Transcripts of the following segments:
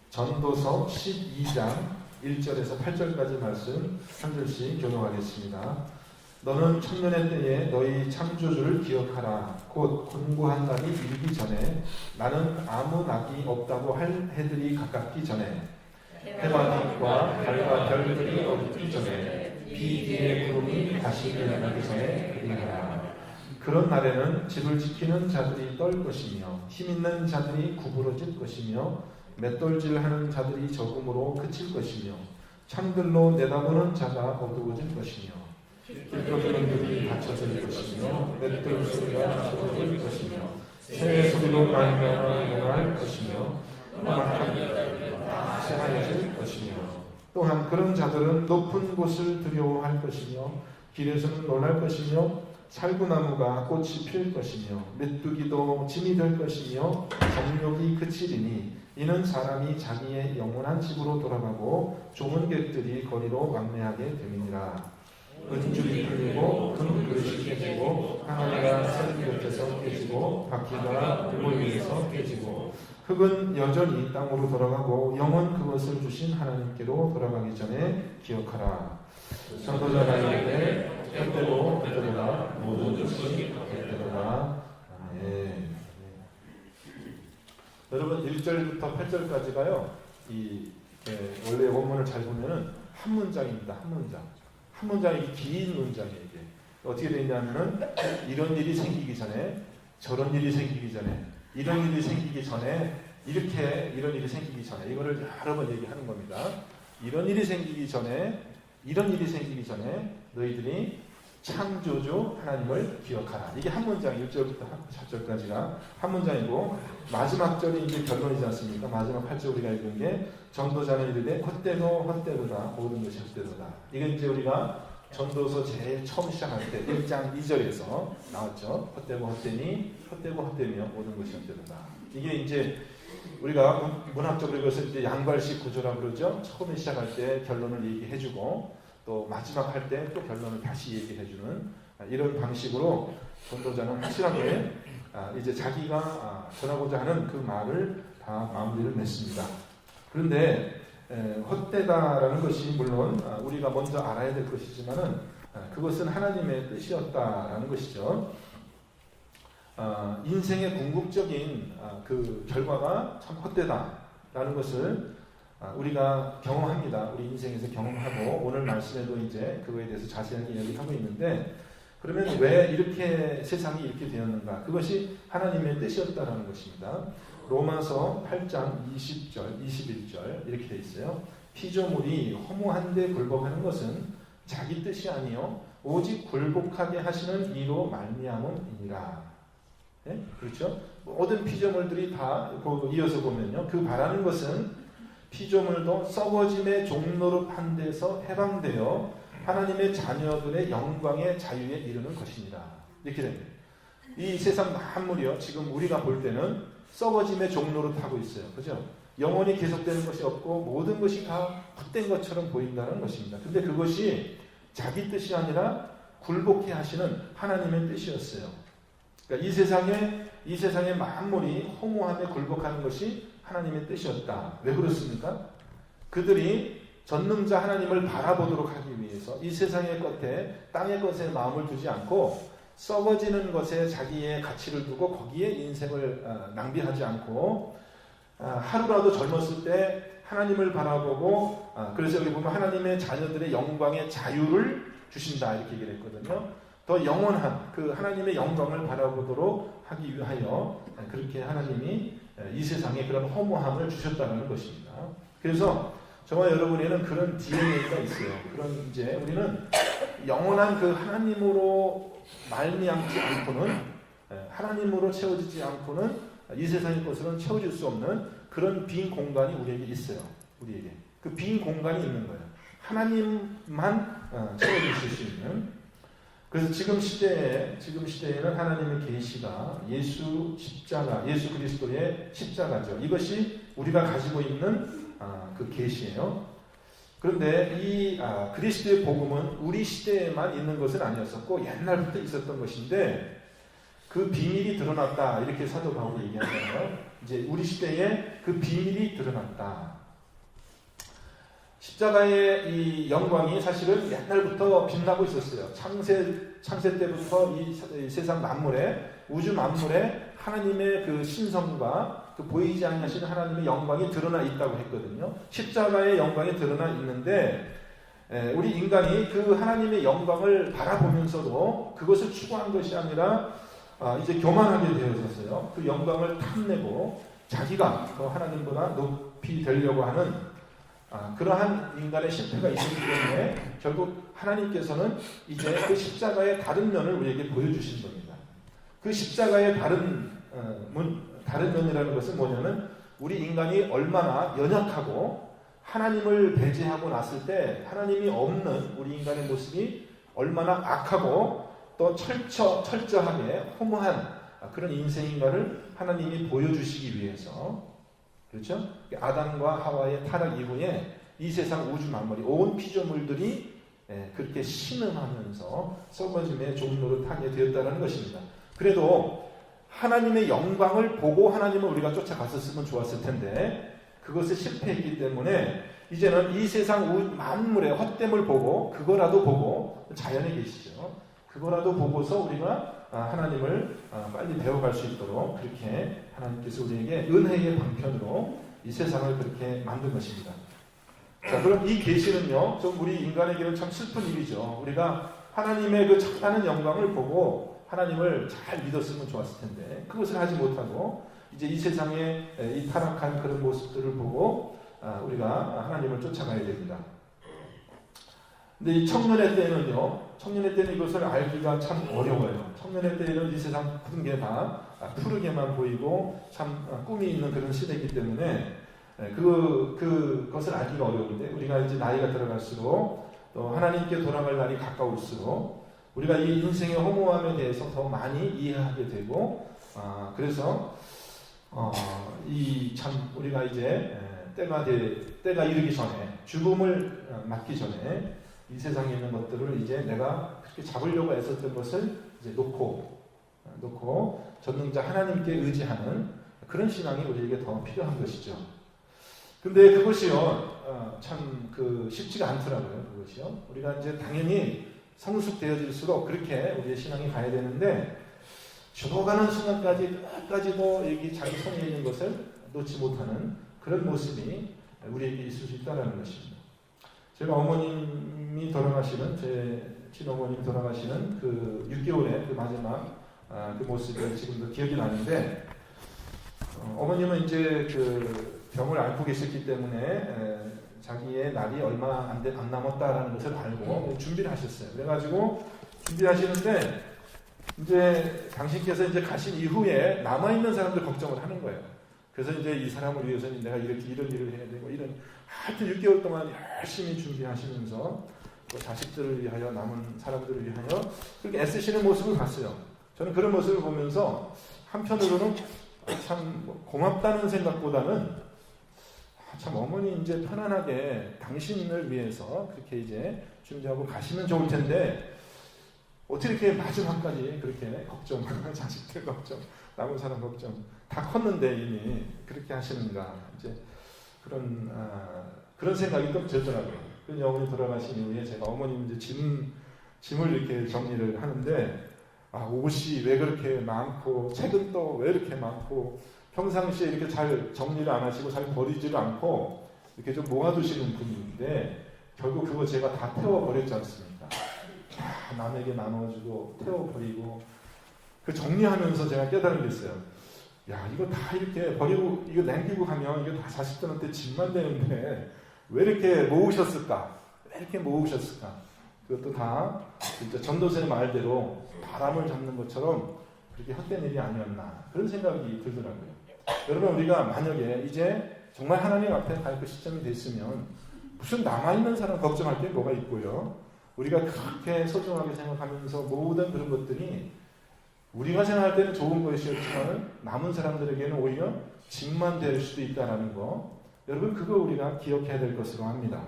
전도서 12장 1절에서 8절까지 말씀 한 절씩 교독하겠습니다. 너는 청년의 때에 너희 창조주를 기억하라. 곧 곤고한 날이 일기 전에 나는 아무 낙이 없다고 할 해들이 가깝기 전에 해와 빛과 달과 별들이 없기 전에 비 뒤에 구름이 다시 일어나기 전에 그리하라. 그런 날에는 집을 지키는 자들이 떨 것이며 힘있는 자들이 구부러질 것이며 맷돌질하는 자들이 적음으로 그칠 것이며 창들로 내다보는 자가 어두워질 것이며 길거리들이 닫혀질 것이며 맷돌 소리가 적어질 것이며 새 소리로 말미암아 용할 것이며 음악하니 새하얘질 것이며 또한 그런 자들은 높은 곳을 두려워할 것이며 길에서는 놀랄 것이며 살구나무가 꽃이 필 것이며 메뚜기도 짐이 될 것이며 정욕이 그치리니 이는 사람이 자기의 영원한 집으로 돌아가고 조문객들이 거리로 왕래하게 됨이니라. 은줄이 풀리고 금 그릇이 깨지고 항아리가 샘 곁에서 깨지고 바퀴가 우물 위에서 깨지고 흙은 여전히 땅으로 돌아가고 영원 그것을 주신 하나님께로 돌아가기 전에 기억하라. 전도자가 이르되 헛되고 헛되도다 모든 것이 헛되도다. 아멘. 여러분 1절부터 8절까지가요. 원래 원문을 잘 보면은 한 문장입니다. 한 문장. 한 문장이 긴 문장이에요. 이게. 어떻게 되냐면은 이런 일이 생기기 전에 저런 일이 생기기 전에 이런 일이 생기기 전에 이렇게 이런 일이 생기기 전에 이거를 여러 번 얘기하는 겁니다. 이런 일이 생기기 전에 이런 일이 생기기 전에 너희들이 창조주 하나님을 기억하라. 이게 한 문장 1절부터 4절까지가 한 문장이고 마지막 절이 이제 결론이지 않습니까? 마지막 8절 우리가 읽은 게 전도자는 이르되 헛되도 헛되도다 모든 것이 헛되도다. 이게 이제 우리가 전도서 제일 처음 시작할 때 1장 2절에서 나왔죠. 헛되고 헛되니 헛되고 헛되며 모든 것이 헛되도다. 이게 이제 우리가 문학적으로 이것을 이제 양발식 구조라고 그러죠. 처음에 시작할 때 결론을 얘기해주고 또 마지막 할 때 또 결론을 다시 얘기해주는 이런 방식으로 전도자는 확실하게 이제 자기가 전하고자 하는 그 말을 다 마무리를 냈습니다. 그런데 헛되다라는 것이 물론 우리가 먼저 알아야 될 것이지만은 그것은 하나님의 뜻이었다라는 것이죠. 인생의 궁극적인 그 결과가 참 헛되다라는 것을 우리가 경험합니다. 우리 인생에서 경험하고 오늘 말씀에도 이제 그거에 대해서 자세하게 이야기하고 있는데 그러면 왜 이렇게 세상이 이렇게 되었는가? 그것이 하나님의 뜻이었다라는 것입니다. 로마서 8장 20절, 21절 이렇게 되어 있어요. 피조물이 허무한데 굴복하는 것은 자기 뜻이 아니요 오직 굴복하게 하시는 이로 말미암음이니라. 네? 그렇죠? 모든 피조물들이 다 이어서 보면요. 그 바라는 것은 피조물도 썩어짐의 종로로 판돼서 해방되어 하나님의 자녀들의 영광의 자유에 이르는 것입니다. 이렇게 됩니다. 이 세상 만물이요. 지금 우리가 볼 때는 썩어짐의 종로로 타고 있어요. 그죠? 영원히 계속되는 것이 없고 모든 것이 다 헛된 것처럼 보인다는 것입니다. 근데 그것이 자기 뜻이 아니라 굴복해 하시는 하나님의 뜻이었어요. 그러니까 이 세상의 만물이 허무함에 굴복하는 것이 하나님의 뜻이었다. 왜 그렇습니까? 그들이 전능자 하나님을 바라보도록 하기 위해서 이 세상의 것에 땅의 것에 마음을 두지 않고 썩어지는 것에 자기의 가치를 두고 거기에 인생을 낭비하지 않고 하루라도 젊었을 때 하나님을 바라보고 그래서 여기 보면 하나님의 자녀들의 영광의 자유를 주신다 이렇게 얘기를 했거든요. 더 영원한 그 하나님의 영광을 바라보도록 하기 위하여 그렇게 하나님이 이 세상에 그런 허무함을 주셨다는 것입니다. 그래서 저와 여러분에는 그런 DNA가 있어요. 그런 이제 우리는 영원한 그 하나님으로 말미암지 않고는 하나님으로 채워지지 않고는 이 세상의 것으로는 채워질 수 없는 그런 빈 공간이 우리에게 있어요. 우리에게 그 빈 공간이 있는 거예요. 하나님만 채워주실 수 있는. 그래서 지금 시대에는 하나님의 계시가 예수 그리스도의 십자가죠. 이것이 우리가 가지고 있는 그 계시예요. 그런데 이 그리스도의 복음은 우리 시대에만 있는 것은 아니었었고 옛날부터 있었던 것인데 그 비밀이 드러났다 이렇게 사도 바울이 얘기하잖아요. 이제 우리 시대에 그 비밀이 드러났다. 십자가의 이 영광이 사실은 옛날부터 빛나고 있었어요. 창세 때부터 이 세상 만물에, 우주 만물에 하나님의 그 신성과 그 보이지 않으시는 하나님의 영광이 드러나 있다고 했거든요. 십자가의 영광이 드러나 있는데 우리 인간이 그 하나님의 영광을 바라보면서도 그것을 추구한 것이 아니라 이제 교만하게 되어졌어요. 그 영광을 탐내고 자기가 더 하나님보다 높이 되려고 하는 그러한 인간의 실패가 있었기 때문에 결국 하나님께서는 이제 그 십자가의 다른 면을 우리에게 보여주신 겁니다. 그 십자가의 다른 면이라는 것은 뭐냐면 우리 인간이 얼마나 연약하고 하나님을 배제하고 났을 때 하나님이 없는 우리 인간의 모습이 얼마나 악하고 또 철저하게 허무한 그런 인생인가를 하나님이 보여주시기 위해서, 그렇죠? 아담과 하와의 타락 이후에 이 세상 우주 만물이 온 피조물들이 그렇게 신음하면서 썩어짐의 종로를 타게 되었다는 것입니다. 그래도 하나님의 영광을 보고 하나님을 우리가 쫓아갔었으면 좋았을 텐데 그것을 실패했기 때문에 이제는 이 세상 만물의 헛됨을 보고 그거라도 보고 자연에 계시죠. 그거라도 보고서 우리가 하나님을 빨리 배워갈 수 있도록 그렇게 하나님께서 우리에게 은혜의 방편으로 이 세상을 그렇게 만든 것입니다. 자, 그럼 이 계시는요, 좀 우리 인간에게는 참 슬픈 일이죠. 우리가 하나님의 그 찬란한 영광을 보고 하나님을 잘 믿었으면 좋았을 텐데 그것을 하지 못하고 이제 이 세상의 이 타락한 그런 모습들을 보고 우리가 하나님을 쫓아가야 됩니다. 근데 이 청년의 때는 이것을 알기가 참 어려워요. 청년의 때는 이 세상 모든 게 다 푸르게만 보이고 참 꿈이 있는 그런 시대이기 때문에 그것을 알기가 어려운데 우리가 이제 나이가 들어갈수록 또 하나님께 돌아갈 날이 가까울수록 우리가 이 인생의 허무함에 대해서 더 많이 이해하게 되고 그래서 이 참 우리가 이제 때가 이르기 전에 죽음을 맞기 전에 이 세상에 있는 것들을 이제 내가 그렇게 잡으려고 애썼던 것을 이제 놓고 전능자 하나님께 의지하는 그런 신앙이 우리에게 더 필요한 것이죠. 근데 그것이요 참 쉽지가 않더라고요. 그것이요. 우리가 이제 당연히 성숙되어질수록 그렇게 우리의 신앙이 가야 되는데 죽어가는 순간까지 끝까지도 여기 자기 손에 있는 것을 놓지 못하는 그런 모습이 우리에게 있을 수 있다는 것입니다. 제가 어머님이 돌아가시는 제 친어머님이 돌아가시는 그 6개월의 그 마지막 그 모습이 지금도 기억이 나는데 어머님은 이제 그 병을 앓고 계셨기 때문에 자기의 날이 얼마 안 남았다라는 것을 알고 준비를 하셨어요. 그래가지고 준비하시는데 이제 당신께서 이제 가신 이후에 남아있는 사람들 걱정을 하는 거예요. 그래서 이제 이 사람을 위해서는 내가 이런 일을 해야 되고 하여튼 6개월 동안 열심히 준비하시면서 또 자식들을 위하여 남은 사람들을 위하여 그렇게 애쓰시는 모습을 봤어요. 저는 그런 모습을 보면서 한편으로는 참 고맙다는 생각보다는 참 어머니 이제 편안하게 당신을 위해서 그렇게 이제 준비하고 가시면 좋을 텐데 어떻게 이렇게 마지막까지 그렇게 걱정, 자식들 걱정, 남은 사람 걱정 다 컸는데 이미 그렇게 하시는가 이제 그런 생각이 좀 들더라고요. 그 어머니 돌아가신 이후에 제가 어머님 이제 짐을 이렇게 정리를 하는데 옷이 왜 그렇게 많고 책은 또 왜 이렇게 많고 평상시에 이렇게 잘 정리를 안 하시고 잘 버리지를 않고 이렇게 좀 모아두시는 분인데 결국 그거 제가 다 태워버렸지 않습니까? 다 남에게 나눠주고 태워버리고 그 정리하면서 제가 깨달은 게 있어요. 야, 이거 다 이렇게 버리고 이거 남기고 가면 이거 다 자식들한테 짐만 되는데 왜 이렇게 모으셨을까? 왜 이렇게 모으셨을까? 그것도 다 진짜 전도서의 말대로 바람을 잡는 것처럼 그렇게 헛된 일이 아니었나 그런 생각이 들더라고요. 여러분 우리가 만약에 이제 정말 하나님 앞에 갈 그 시점이 됐으면 무슨 남아있는 사람 걱정할 게 뭐가 있고요. 우리가 그렇게 소중하게 생각하면서 모든 그런 것들이 우리가 생각할 때는 좋은 것이었지만 남은 사람들에게는 오히려 짐만 될 수도 있다는 거 여러분 그거 우리가 기억해야 될 것으로 합니다.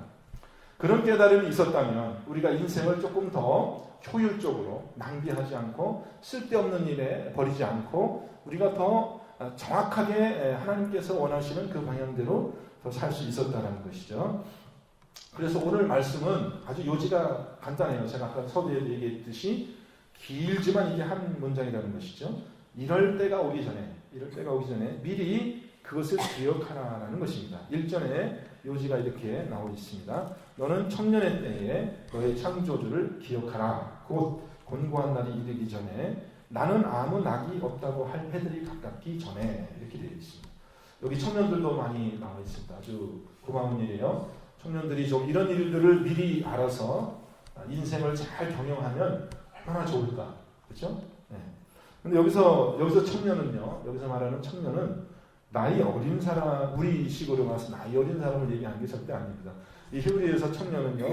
그런 깨달음이 있었다면 우리가 인생을 조금 더 효율적으로 낭비하지 않고 쓸데없는 일에 버리지 않고 우리가 더 정확하게 하나님께서 원하시는 그 방향대로 더 살 수 있었다는 것이죠. 그래서 오늘 말씀은 아주 요지가 간단해요. 제가 아까 서두에도 얘기했듯이 길지만 이게 한 문장이라는 것이죠. 이럴 때가 오기 전에 미리 그것을 기억하라는 것입니다. 1절에 요지가 이렇게 나와 있습니다. 너는 청년의 때에 너의 창조주를 기억하라. 곧 곤고한 날이 이르기 전에 나는 아무 낙이 없다고 할 해들이 가깝기 전에 이렇게 되어 있습니다. 여기 청년들도 많이 나와 있습니다. 아주 고마운 일이에요. 청년들이 좀 이런 일들을 미리 알아서 인생을 잘 경영하면 얼마나 좋을까, 그렇죠? 네. 근데 여기서 청년은요, 여기서 말하는 청년은 나이 어린 사람, 우리 식으로 봐서 나이 어린 사람을 얘기하는 게 절대 아닙니다. 이 히브리에서 청년은요,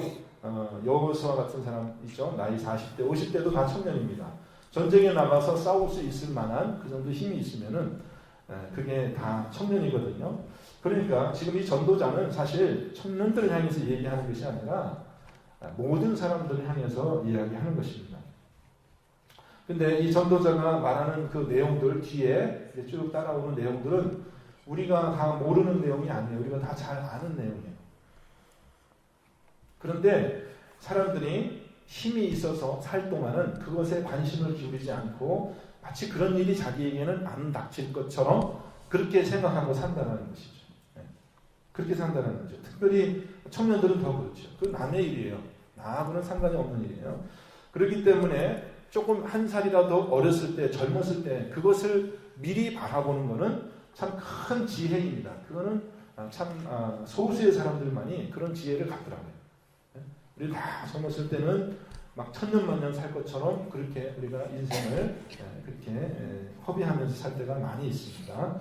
여호수아 같은 사람 있죠, 나이 40대, 50대도 다 청년입니다. 전쟁에 나가서 싸울 수 있을 만한 그 정도 힘이 있으면은 그게 다 청년이거든요. 그러니까 지금 이 전도자는 사실 청년들을 향해서 얘기하는 것이 아니라 모든 사람들을 향해서 이야기하는 것입니다. 근데 이 전도자가 말하는 그 내용들 뒤에 쭉 따라오는 내용들은 우리가 다 모르는 내용이 아니에요. 우리가 다 잘 아는 내용이에요. 그런데 사람들이 힘이 있어서 살 동안은 그것에 관심을 기울이지 않고 마치 그런 일이 자기에게는 안 닥칠 것처럼 그렇게 생각하고 산다는 것이죠. 그렇게 산다는 거죠. 특별히 청년들은 더 그렇죠. 그건 남의 일이에요. 나하고는 상관이 없는 일이에요. 그렇기 때문에 조금 한 살이라도 어렸을 때, 젊었을 때 그것을 미리 바라보는 것은 참 큰 지혜입니다. 그거는 참 소수의 사람들만이 그런 지혜를 갖더라고요. 우리 다 젊었을 때는 막 천년만년 살 것처럼 그렇게 우리가 인생을 그렇게 허비하면서 살 때가 많이 있습니다.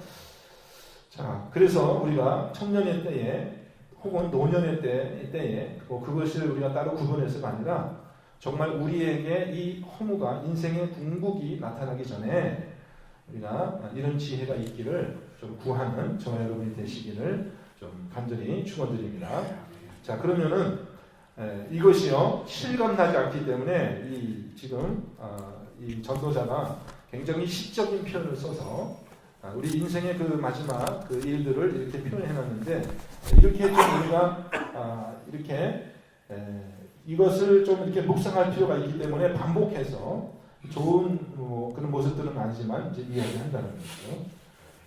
자, 그래서 우리가 청년의 때에 혹은 노년의 때에 그것을 우리가 따로 구분해서가 아니라 정말 우리에게 이 허무가 인생의 궁극이 나타나기 전에 우리가 이런 지혜가 있기를 좀 구하는 저와 여러분이 되시기를 좀 간절히 축원드립니다. 자, 그러면은 이것이요 실감나지 않기 때문에 지금 이 전도자가 굉장히 시적인 표현을 써서 우리 인생의 그 마지막 그 일들을 이렇게 표현해놨는데 이렇게 좀 우리가 이렇게 이것을 좀 이렇게 묵상할 필요가 있기 때문에 반복해서 좋은 그런 모습들은 아니지만 이제 이야기한다는 거죠.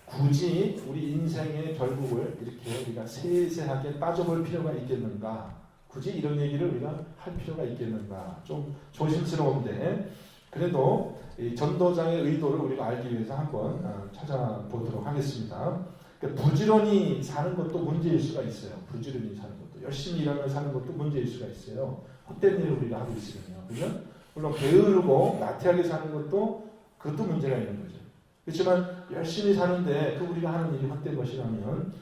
굳이 우리 인생의 결국을 이렇게 우리가 세세하게 따져볼 필요가 있겠는가? 굳이 이런 얘기를 우리가 할 필요가 있겠는가? 좀 조심스러운데 그래도 이 전도자의 의도를 우리가 알기 위해서 한번 찾아보도록 하겠습니다. 그러니까 부지런히 사는 것도 문제일 수가 있어요. 부지런히 사는 것도 열심히 일하며 사는 것도 문제일 수가 있어요. 헛된 일을 우리가 하고 있으면요, 그죠? 물론 게으르고 나태하게 사는 것도 그것도 문제가 있는 거죠. 그렇지만 열심히 사는데 그 우리가 하는 일이 헛된 것이라면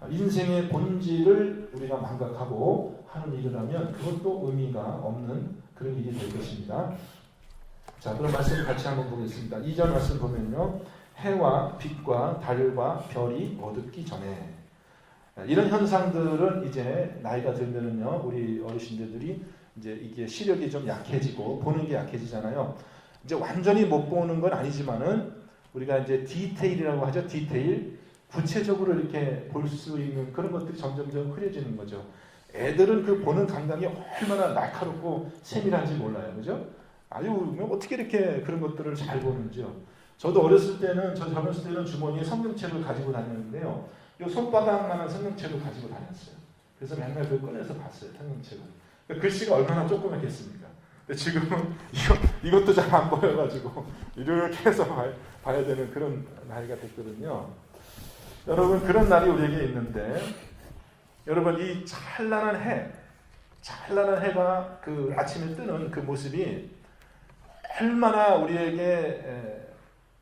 인생의 본질을 우리가 망각하고 하는 일을 하면 그것도 의미가 없는 그런 일이 될 것입니다. 자, 그럼 말씀 같이 한번 보겠습니다. 2절 말씀 보면요, 해와 빛과 달과 별이 어둡기 전에 이런 현상들은 이제 나이가 들면은요, 우리 어르신들이 이제 이게 시력이 좀 약해지고 보는 게 약해지잖아요. 이제 완전히 못 보는 건 아니지만은 우리가 이제 디테일이라고 하죠. 디테일, 구체적으로 이렇게 볼 수 있는 그런 것들이 점점점 흐려지는 거죠. 애들은 그 보는 감각이 얼마나 날카롭고 세밀한지 몰라요, 그죠? 아유, 어떻게 이렇게 그런 것들을 잘 보는지요. 저도 어렸을 때는, 저 젊었을 때는 주머니에 성경책을 가지고 다녔는데요. 이 손바닥만한 성경책을 가지고 다녔어요. 그래서 맨날 그걸 꺼내서 봤어요, 성경책을. 글씨가 얼마나 조그맣겠습니까? 근데 지금은 이것도 잘 안 보여가지고 이렇게 해서 봐야 되는 그런 나이가 됐거든요. 여러분, 그런 날이 우리에게 있는데, 여러분, 이 찬란한 해가 그 아침에 뜨는 그 모습이 얼마나 우리에게,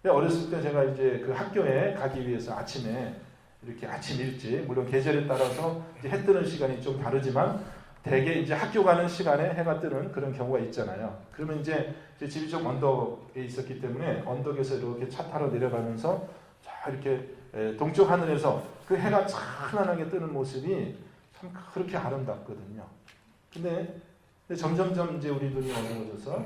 어렸을 때 제가 이제 그 학교에 가기 위해서 아침에 이렇게 아침 일찍, 물론 계절에 따라서 이제 해 뜨는 시간이 좀 다르지만 대개 이제 학교 가는 시간에 해가 뜨는 그런 경우가 있잖아요. 그러면 이제 제 집이 좀 언덕에 있었기 때문에 언덕에서 이렇게 차 타러 내려가면서 자 이렇게 동쪽 하늘에서 그 해가 찬란하게 뜨는 모습이 참 그렇게 아름답거든요. 근데 점점점 이제 우리 눈이 어두워져서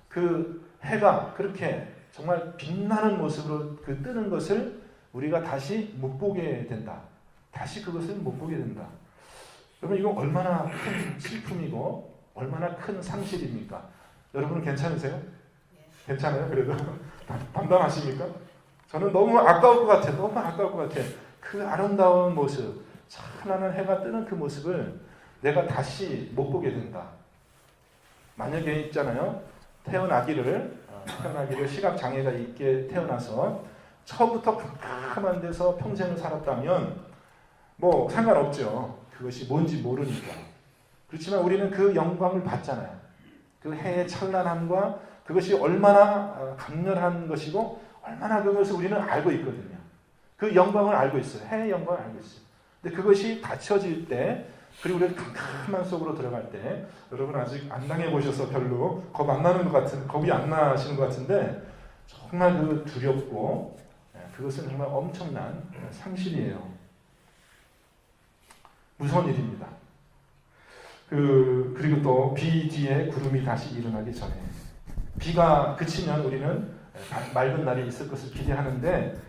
그 해가 그렇게 정말 빛나는 모습으로 그 뜨는 것을 우리가 다시 못 보게 된다. 다시 그것을 못 보게 된다. 여러분 이거 얼마나 큰 슬픔이고 얼마나 큰 상실입니까? 여러분 괜찮으세요? 괜찮아요? 그래도 담담하십니까? 저는 너무 아까울 것 같아요. 너무 아까울 것 같아요. 그 아름다운 모습, 찬란한 해가 뜨는 그 모습을 내가 다시 못 보게 된다. 만약에 있잖아요. 태어나기를 시각장애가 있게 태어나서 처음부터 깜깜한 데서 평생을 살았다면 뭐 상관없죠. 그것이 뭔지 모르니까. 그렇지만 우리는 그 영광을 받잖아요. 그 해의 찬란함과 그것이 얼마나 강렬한 것이고 얼마나 그것을 우리는 알고 있거든요. 그 영광을 알고 있어요. 해의 영광을 알고 있어요. 근데 그것이 닫혀질 때 그리고 우리가 캄캄한 속으로 들어갈 때 여러분 아직 안 당해보셔서 별로 겁 안 나는 것 같은 겁이 안 나시는 것 같은데 정말 그 두렵고 그것은 정말 엄청난 상실이에요. 무서운 일입니다. 그리고 또 비 뒤에 구름이 다시 일어나기 전에 비가 그치면 우리는 맑은 날이 있을 것을 기대하는데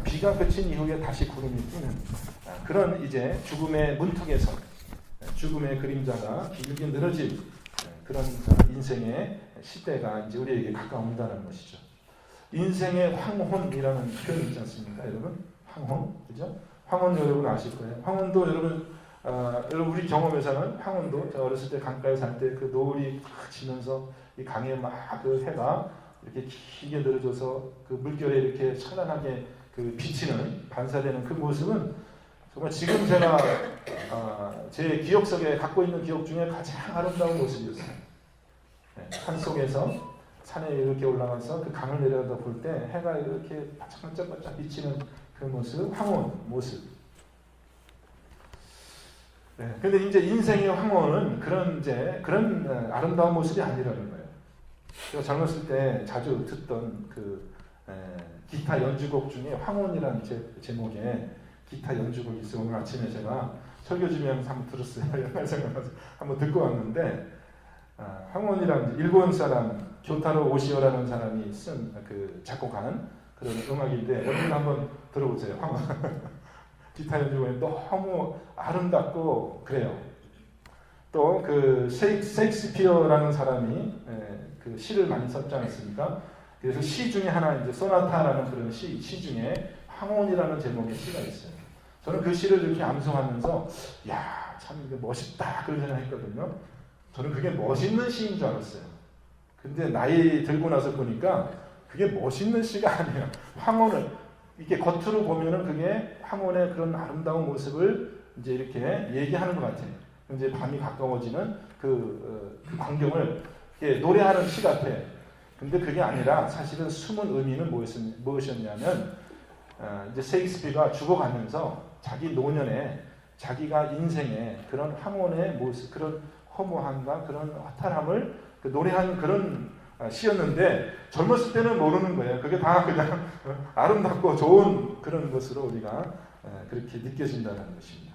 비가 그친 이후에 다시 구름이 끼는 그런 이제 죽음의 문턱에서 죽음의 그림자가 길게 늘어질 그런 인생의 시대가 이제 우리에게 가까운다는 것이죠. 인생의 황혼이라는 표현이 있지 않습니까, 여러분? 황혼, 그죠? 황혼 여러분 아실 거예요. 황혼도 여러분 우리 경험에서는 황혼도 제가 어렸을 때 강가에 살 때 그 노을이 탁 지면서 이 강에 막 그 해가 이렇게 길게 늘어져서 그 물결에 이렇게 찬란하게 그 비치는 반사되는 그 모습은 정말 지금 제가 제 기억 속에 갖고 있는 기억 중에 가장 아름다운 모습이었어요. 산 속에서 산에 이렇게 올라가서 그 강을 내려다 볼 때 해가 이렇게 반짝반짝 비치는 그 모습, 황혼 모습. 근데 이제 인생의 황혼은 그런 아름다운 모습이 아니라는 거예요. 제가 젊었을 때 자주 듣던 그 기타 연주곡 중에 황혼이라는 제목의 기타 연주곡이 있어요. 오늘 아침에 제가 설교 준비하면서 한번 들었어요. 옛날 생각나서 한번 듣고 왔는데 황혼이라는 일본 사람 교타로 오시오라는 사람이 쓴 그 작곡한 그런 음악인데 여러분 한번 들어보세요. 황혼. 기타 연주곡이 너무 아름답고 그래요. 또 그 셰익스피어라는 사람이 그 시를 많이 썼지 않습니까? 그래서 시 중에 하나 이제 소나타라는 그런 시 중에 황혼이라는 제목의 시가 있어요. 저는 그 시를 이렇게 암송하면서 야, 참 이게 멋있다 그런 생각했거든요. 저는 그게 멋있는 시인 줄 알았어요. 근데 나이 들고 나서 보니까 그게 멋있는 시가 아니에요. 황혼을 이렇게 겉으로 보면은 그게 황혼의 그런 아름다운 모습을 이제 이렇게 얘기하는 것 같아요. 이제 밤이 가까워지는 그 광경을 이렇게 노래하는 시 같아. 근데 그게 아니라 사실은 숨은 의미는 무엇이었냐면 이제 셰익스피어가 죽어가면서 자기 노년에 자기가 인생의 그런 황혼의 모습, 그런 허무함과 그런 허탈함을 노래하는 그런 시였는데 젊었을 때는 모르는 거예요. 그게 다 그냥 아름답고 좋은 그런 것으로 우리가 그렇게 느껴진다는 것입니다.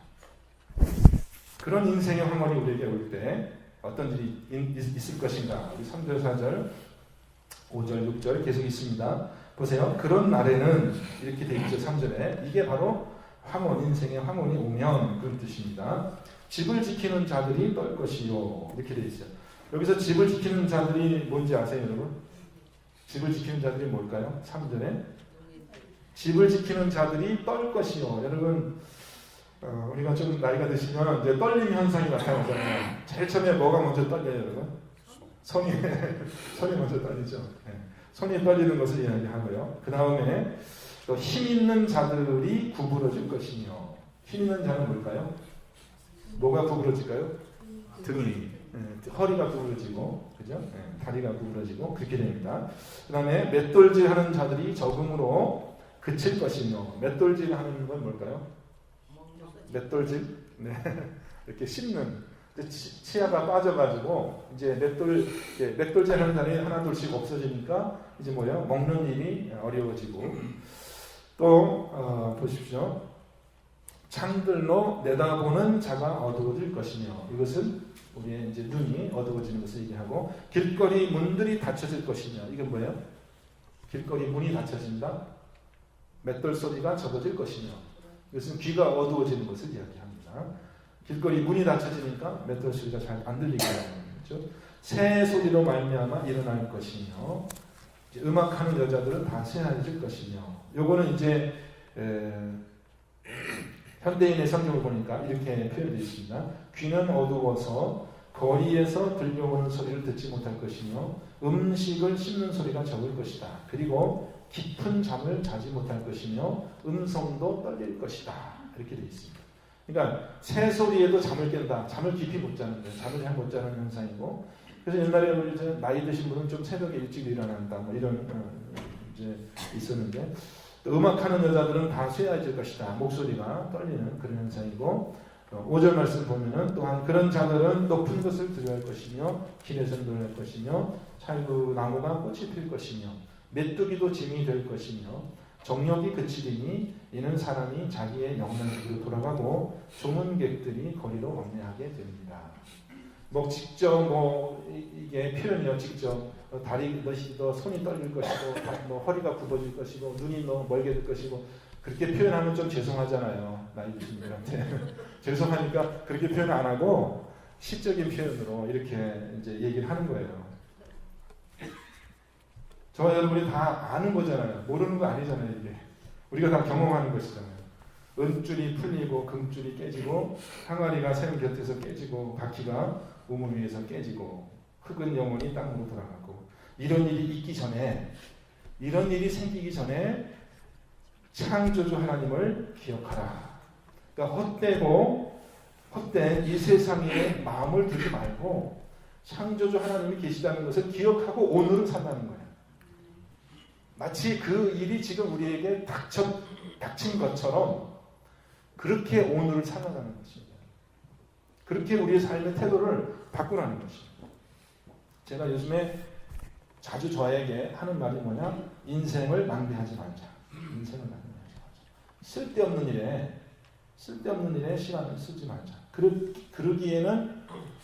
그런 인생의 황혼이 우리에게 올 때 어떤 일이 있을 것인가? 우리 3절, 4절, 5절, 6절 계속 있습니다. 보세요. 그런 날에는 이렇게 되어 있죠. 3절에 이게 바로 황혼, 인생의 황혼이 오면 그런 뜻입니다. 집을 지키는 자들이 떨 것이요 이렇게 되어 있어요. 여기서 집을 지키는 자들이 뭔지 아세요, 여러분? 집을 지키는 자들이 뭘까요? 3절에 집을 지키는 자들이 떨 것이요. 여러분 우리가 좀 나이가 드시면 이제 떨림 현상이 나타나잖아요. 제일 처음에 뭐가 먼저 떨려요, 여러분? 손이 먼저 떨리죠. 손이 떨리는 것을 이야기하고요. 그 다음에 또 힘 있는 자들이 구부러질 것이며, 힘 있는 자는 뭘까요? 뭐가 구부러질까요? 등이, 허리가 구부러지고, 그죠? 다리가 구부러지고 그렇게 됩니다. 그 다음에 맷돌질하는 자들이 적응으로 그칠 것이며, 맷돌질하는 건 뭘까요? 맷돌질, 이렇게 씹는. 치아가 빠져가지고 이제 맷돌질하는 자리 하나둘씩 없어지니까 이제 뭐예요? 먹는 일이 어려워지고 또 보십시오. 창들로 내다보는 자가 어두워질 것이며 이것은 우리의 이제 눈이 어두워지는 것을 얘기하고 길거리 문들이 닫혀질 것이며 이건 뭐예요? 길거리 문이 닫혀진다. 맷돌 소리가 적어질 것이며, 이것은 귀가 어두워지는 것을 이야기합니다. 길거리 문이 닫혀지니까 맷돌 소리가 잘 안 들리게 하는 거죠. 새 소리로 말미암아 일어날 것이며, 음악하는 여자들은 다 쇠하여질 것이며, 요거는 이제 현대인의 성경을 보니까 이렇게 표현되어 있습니다. 귀는 어두워서 거리에서 들려오는 소리를 듣지 못할 것이며 음식을 씹는 소리가 적을 것이다. 그리고 깊은 잠을 자지 못할 것이며 음성도 떨릴 것이다. 이렇게 되어 있습니다. 그러니까 새 소리에도 잠을 깬다. 잠을 깊이 못 자는 거예요. 잠을 잘 못 자는 현상이고, 그래서 옛날에 우리 나이 드신 분은 좀 새벽에 일찍 일어난다. 뭐 이런 이제 있었는데, 또 음악하는 여자들은 다 쇠해질 것이다. 목소리가 떨리는 그런 현상이고, 5절 말씀 보면은 또한 그런 자들은 높은 것을 두려워할 것이며 길에서 놀랄 것이며 찰구나무가 꽃이 필 것이며 메뚜기도 짐이 될 것이며 정력이 그치리니 이는 사람이 자기의 영향력으로 돌아가고 조문객들이 거리로 왕래하게 됩니다. 뭐 직접 이게 표현이요. 직접 다리 것이고 손이 떨릴 것이고 뭐 허리가 굽어질 것이고 눈이 너무 멀게 될 것이고, 그렇게 표현하면 좀 죄송하잖아요. 나이 드신 분한테. 죄송하니까 그렇게 표현 안 하고 시적인 표현으로 이렇게 이제 얘기를 하는 거예요. 저와 여러분이 다 아는 거잖아요. 모르는 거 아니잖아요, 이게. 우리가 다 경험하는 것이잖아요. 은줄이 풀리고 금줄이 깨지고 항아리가 샘 곁에서 깨지고 바퀴가 우물 위에서 깨지고 흙은 영원히 땅으로 돌아가고, 이런 일이 있기 전에, 이런 일이 생기기 전에 창조주 하나님을 기억하라. 그러니까 헛된 이 세상에 마음을 두지 말고 창조주 하나님이 계시다는 것을 기억하고 오늘을 산다는 거예요. 마치 그 일이 지금 우리에게 닥친 것처럼 그렇게 오늘을 살아가는 것입니다. 그렇게 우리의 삶의 태도를 바꾸라는 것입니다. 제가 요즘에 자주 저에게 하는 말이 뭐냐? 인생을 낭비하지 말자. 인생을 낭비하지 말자. 쓸데없는 일에 시간을 쓰지 말자. 그러기에는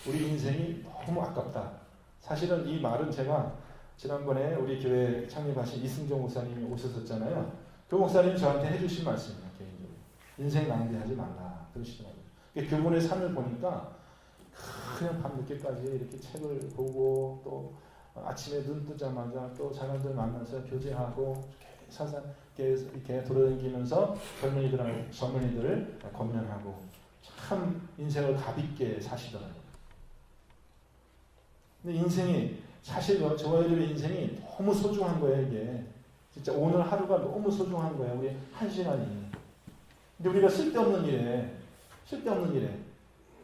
우리 인생이 너무 아깝다. 사실은 이 말은 제가 지난번에 우리 교회 창립하신 이승종 목사님이 오셨었잖아요. 그 목사님이 저한테 해주신 말씀이에요. 개인적으로. 인생 낭비하지 말라. 그러시더라고요. 그분의 삶을 보니까 그냥 밤늦게까지 이렇게 책을 보고 또 아침에 눈 뜨자마자 또 사람들 만나서 교제하고 이렇게 돌아다니면서 젊은이들을 권면하고 참 인생을 가볍게 사시더라고요. 근데 인생이 사실 저와 여러분의 인생이 너무 소중한 거예요. 이게 진짜 오늘 하루가 너무 소중한 거예요. 우리 한 시간이. 근데 우리가 쓸데없는 일에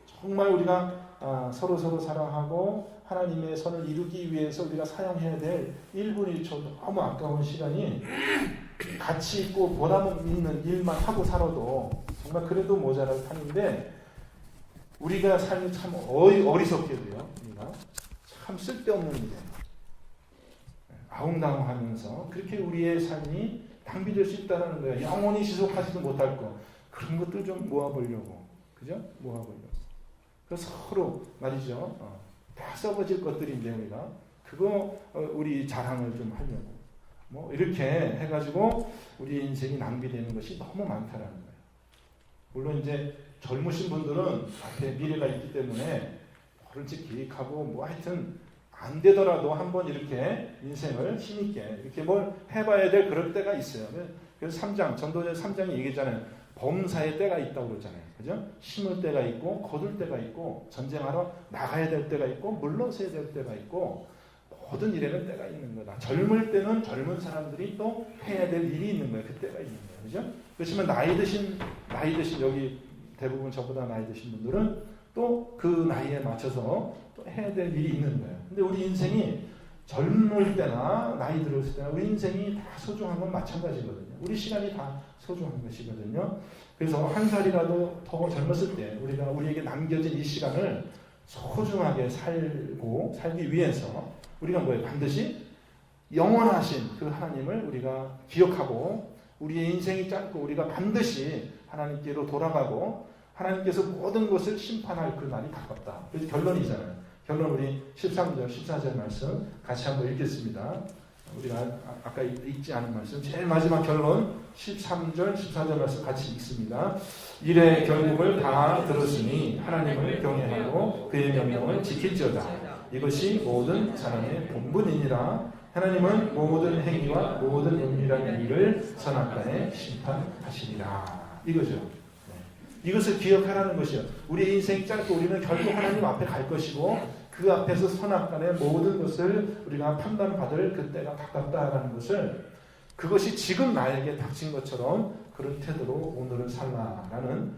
정말 우리가 서로 사랑하고 하나님의 선을 이루기 위해서 우리가 사용해야 될 1분 1초 너무 아까운 시간이 가치 있고 보람 있는 일만 하고 살아도 정말 그래도 모자랄 판인데, 우리가 삶이 참 어리석게도요. 우리가 참 쓸데없는 일에 아웅다웅하면서 그렇게 우리의 삶이 낭비될 수 있다는 거예요. 영원히 지속하지도 못할 거. 그런 것들 좀 모아보려고. 그죠? 모아보려고. 그래서 서로 말이죠. 다 썩어질 것들인데 우리가 그거 우리 자랑을 좀 하려고 뭐 이렇게 해가지고 우리 인생이 낭비되는 것이 너무 많다라는 거예요. 물론 이제 젊으신 분들은 앞에 미래가 있기 때문에 뭐든지 기획하고 뭐 하여튼 안 되더라도 한번 이렇게 인생을 힘있게 이렇게 뭘 해봐야 될 그럴 때가 있어요. 그래서 전도자 3장이 얘기했잖아요. 범사의 때가 있다고 그러잖아요. 그죠? 심을 때가 있고 거둘 때가 있고 전쟁하러 나가야 될 때가 있고 물러서야 될 때가 있고 모든 일에는 때가 있는 거다. 젊을 때는 젊은 사람들이 또 해야 될 일이 있는 거예요. 그 때가 있는 거예요. 그죠? 그렇지만 나이 드신 여기 대부분 저보다 나이 드신 분들은 또 그 나이에 맞춰서 또 해야 될 일이 있는 거예요. 근데 우리 인생이 젊을 때나 나이 들었을 때나 우리 인생이 다 소중한 건 마찬가지거든요. 우리 시간이 다 소중한 것이거든요. 그래서 한 살이라도 더 젊었을 때 우리에게 남겨진 이 시간을 소중하게 살기 위해서 우리가 뭐예요? 반드시 영원하신 그 하나님을 우리가 기억하고 우리의 인생이 짧고 우리가 반드시 하나님께로 돌아가고 하나님께서 모든 것을 심판할 그 날이 가깝다. 그래서 결론이잖아요. 결론 우리 13절, 14절 말씀 같이 한번 읽겠습니다. 우리가 아까 읽지 않은 말씀 제일 마지막 결론 13절 14절 말씀 같이 읽습니다. 이래 결국을 다 들었으니 하나님을 경외하고 그의 명령을 지킬지어다. 이것이 모든 사람의 본분이니라. 하나님은 모든 행위와 모든 은밀한 일을 선악간에 심판하시리라. 이거죠. 네. 이것을 기억하라는 것이요. 우리의 인생이 짧고 우리는 결국 하나님 앞에 갈 것이고 그 앞에서 선악간의 모든 것을 우리가 판단받을 그때가 가깝다라는 것을, 그것이 지금 나에게 닥친 것처럼 그런 태도로 오늘을 살라라는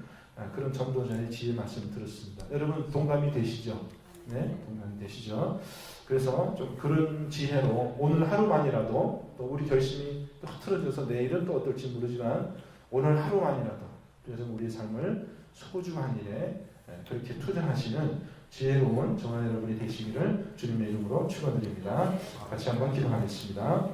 그런 전도자의 지혜 말씀을 들었습니다. 여러분 동감이 되시죠? 네, 동감이 되시죠? 그래서 좀 그런 지혜로 오늘 하루만이라도, 또 우리 결심이 또 흐트러져서 내일은 또 어떨지 모르지만 오늘 하루만이라도 그래서 우리의 삶을 소중한 일에 그렇게 투자하시는 지혜로운 저와 여러분이 되시기를 주님의 이름으로 축원드립니다. 같이 한번 기도하겠습니다.